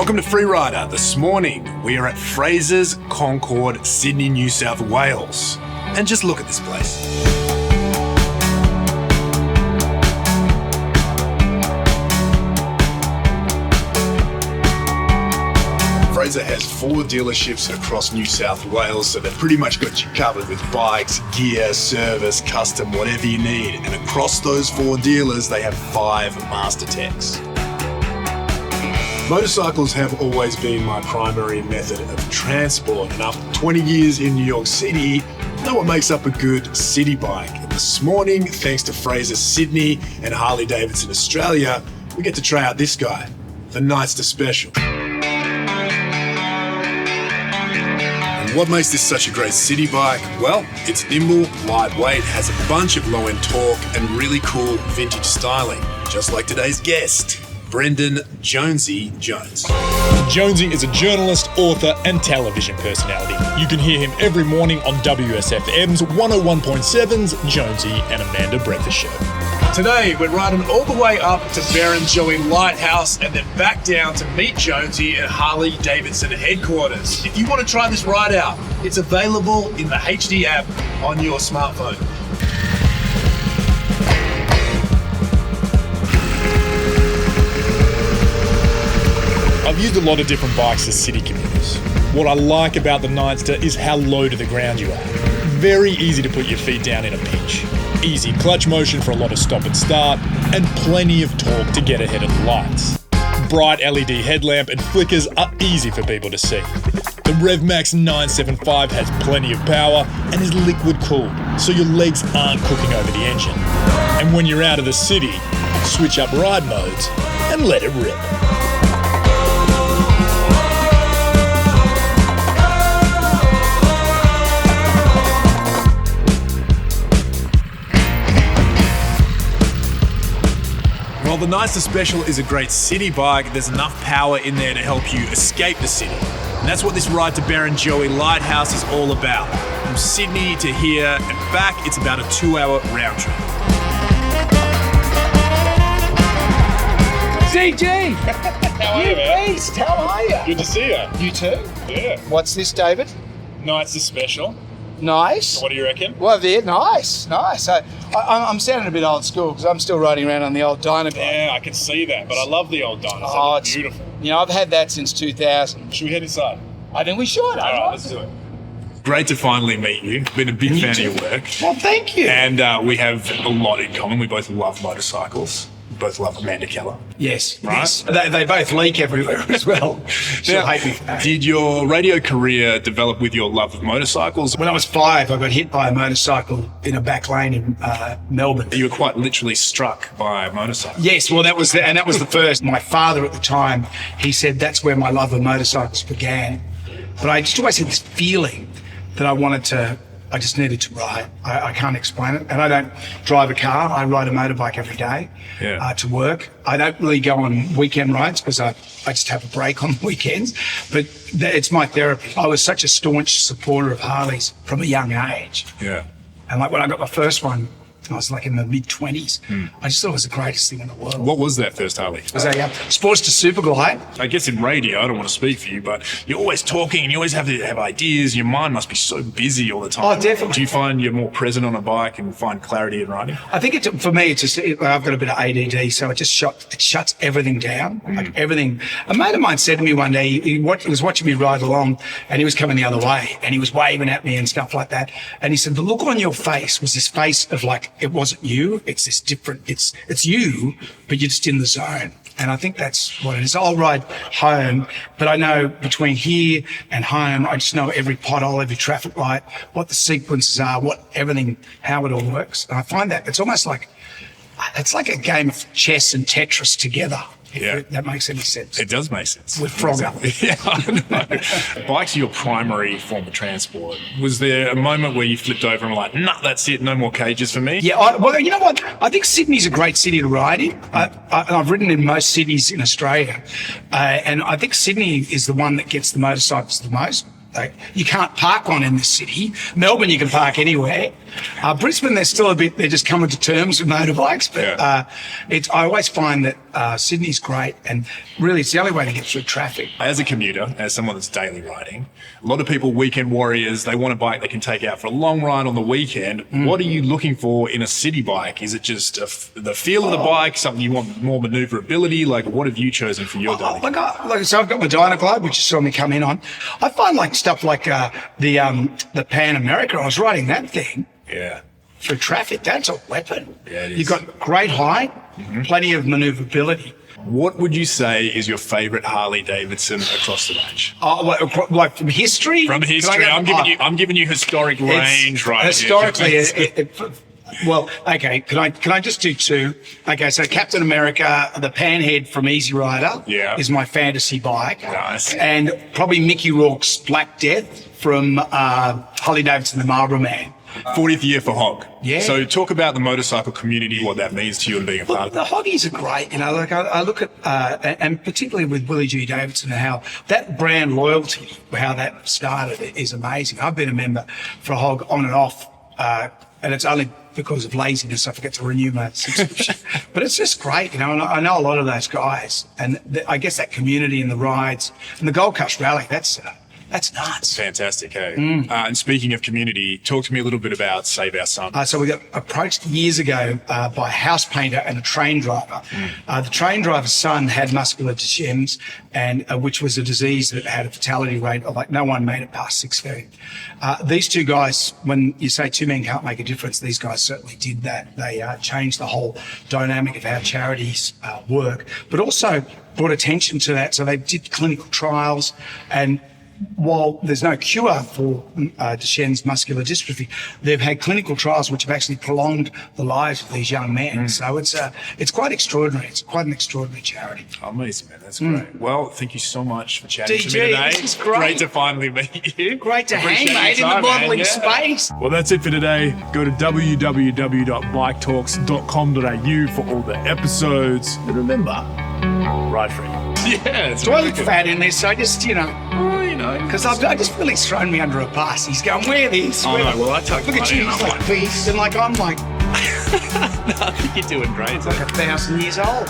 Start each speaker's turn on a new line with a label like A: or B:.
A: Welcome to Freerider. This morning, we are at Fraser's, Concord, Sydney, New South Wales. And just look at this place. Fraser has 4 dealerships across New South Wales, so they've pretty much got you covered with bikes, gear, service, custom, whatever you need. And across those 4 dealers, they have 5 master techs. Motorcycles have always been my primary method of transport, and after 20 years in New York City, I know what makes up a good city bike. And this morning, thanks to Fraser Sydney and Harley-Davidson Australia, we get to try out this guy, the Nightster Special. And what makes this such a great city bike? Well, it's nimble, lightweight, has a bunch of low-end torque, and really cool vintage styling, just like today's guest, Brendan Jonesy Jones.
B: Jonesy is a journalist, author, and television personality. You can hear him every morning on WSFM's 101.7's Jonesy and Amanda Breakfast Show.
A: Today, we're riding all the way up to Barrenjoey Lighthouse and then back down to meet Jonesy at Harley-Davidson headquarters. If you want to try this ride out, it's available in the HD app on your smartphone.
B: I've used a lot of different bikes as city commuters. What I like about the Nightster is how low to the ground you are. Very easy to put your feet down in a pinch. Easy clutch motion for a lot of stop and start, and plenty of torque to get ahead of the lights. Bright LED headlamp and flickers are easy for people to see. The RevMax 975 has plenty of power and is liquid cooled, so your legs aren't cooking over the engine. And when you're out of the city, switch up ride modes and let it rip.
A: While the Nightster Special is a great city bike, there's enough power in there to help you escape the city. And that's what this ride to Barrenjoey Lighthouse is all about. From Sydney to here and back, it's about a 2-hour round trip.
C: CG!
B: How are you, man?
C: Beast, how are you?
B: Good to see you.
C: You too?
B: Yeah.
C: What's this, David?
B: Nightster Special.
C: Nice.
B: What do you reckon?
C: Well, there, nice. I'm sounding a bit old school because I'm still riding around on the old Dynabike.
B: Yeah, I can see that, but I love the old dinosaur.
C: Oh,
B: It's beautiful.
C: You know, I've had that since 2000.
B: Should we head inside?
C: I think we should.
B: All right, let's do it.
A: Great to finally meet you. Been a big fan of your work.
C: Well, thank you.
A: And we have a lot in common. We both love motorcycles. We both love Amanda Keller.
C: Yes,
A: Right?
C: yes. They both leak everywhere as well. She'll hate me for that.
A: Did your radio career develop with your love of motorcycles?
C: When I was 5, I got hit by a motorcycle in a back lane in Melbourne.
A: You were quite literally struck by a motorcycle.
C: Yes, well, that was the first. My father at the time, he said that's where my love of motorcycles began. But I just always had this feeling that I just needed to ride. I can't explain it. And I don't drive a car. I ride a motorbike every day to work. I don't really go on weekend rides because I just have a break on the weekends. But it's my therapy. I was such a staunch supporter of Harleys from a young age.
A: Yeah.
C: And like when I got my first one, I was like in the mid-20s. I just thought it was the greatest thing in the world.
A: What was that first Harley?
C: It was a Sportster Superglide.
A: I guess in radio, I don't want to speak for you, but you're always talking and you always have ideas. Your mind must be so busy all the time.
C: Oh, definitely.
A: Do you find you're more present on a bike and find clarity in riding?
C: I think for me, it's just, I've got a bit of ADD, so it shuts everything down, like everything. A mate of mine said to me one day, he was watching me ride along and he was coming the other way and he was waving at me and stuff like that. And he said, the look on your face was this face of like, it wasn't you, it's this different, it's you, but you're just in the zone. And I think that's what it is. I'll ride home, but I know between here and home, I just know every pothole, every traffic light, what the sequences are, everything, how it all works. And I find that it's almost like, it's like a game of chess and Tetris together. If that makes any sense.
A: It does make sense.
C: With Frogger.
A: Yeah, I know. Bikes are your primary form of transport. Was there a moment where you flipped over and were like, nah, that's it, no more cages for me?
C: Yeah, well, you know what? I think Sydney's a great city to ride in. I've ridden in most cities in Australia, and I think Sydney is the one that gets the motorcycles the most. Like, you can't park one in this city. Melbourne, you can park anywhere. Brisbane, they're still a bit, they're just coming to terms with motorbikes, but I always find that Sydney's great, and really it's the only way to get through traffic.
B: As a commuter, as someone that's daily riding, a lot of people, weekend warriors, they want a bike they can take out for a long ride on the weekend. What are you looking for in a city bike? Is it just the feel of the bike, something you want more maneuverability? Like, what have you chosen for your daily?
C: So I've got my Dynaglobe, which you saw me come in on. I find like stuff like the Pan America. I was riding that thing.
B: Yeah.
C: Through traffic, that's a weapon.
B: Yeah, it is.
C: You've got great height, plenty of maneuverability.
B: What would you say is your favourite Harley-Davidson across the range?
C: Like from history?
B: From history, I'm giving you historic range, right?
C: Historically, well, okay. Can I just do two? Okay, so Captain America, the Panhead from Easy Rider, is my fantasy bike.
B: Nice.
C: And probably Mickey Rourke's Black Death from Harley-Davidson, the Marlboro Man.
B: 40th year for Hog.
C: Yeah.
B: So talk about the motorcycle community, what that means to you and being a part of it.
C: The Hoggies are great, you know. Like I look at, and particularly with Willie G. Davidson, and how that brand loyalty, how that started, is amazing. I've been a member for Hog on and off, and it's only because of laziness I forget to renew my subscription. But it's just great, you know. And I know a lot of those guys, and I guess that community and the rides and the Gold Coast Rally. That's nuts.
B: Fantastic, hey? And speaking of community, talk to me a little bit about Save Our Son.
C: So we got approached years ago by a house painter and a train driver. The train driver's son had muscular Duchenne's, and which was a disease that had a fatality rate of like no one made it past 16. These two guys, when you say two men can't make a difference, these guys certainly did that. They changed the whole dynamic of how charities work, but also brought attention to that. So they did clinical trials, and while there's no cure for Duchenne's muscular dystrophy, they've had clinical trials which have actually prolonged the lives of these young men. So it's quite extraordinary. It's quite an extraordinary charity.
B: Amazing, man. That's great. Well, thank you so much for chatting to me
C: DG,
B: today.
C: this is great.
B: To finally meet you.
C: Great to hang,
B: Appreciate
C: mate,
B: your
C: in the
B: time,
C: modelling
B: man.
C: space.
B: Well, that's it for today. Go to www.biketalks.com.au for all the episodes. And remember, ride free. Yeah,
C: Do I look fat in this? I just, you know, because I just feel he's thrown me under a bus. He's going, wear this.
B: Oh, no, well, I took
C: Look at you, he's like beast, and like I'm like,
B: No, I think you're doing great.
C: like 1,000 years old.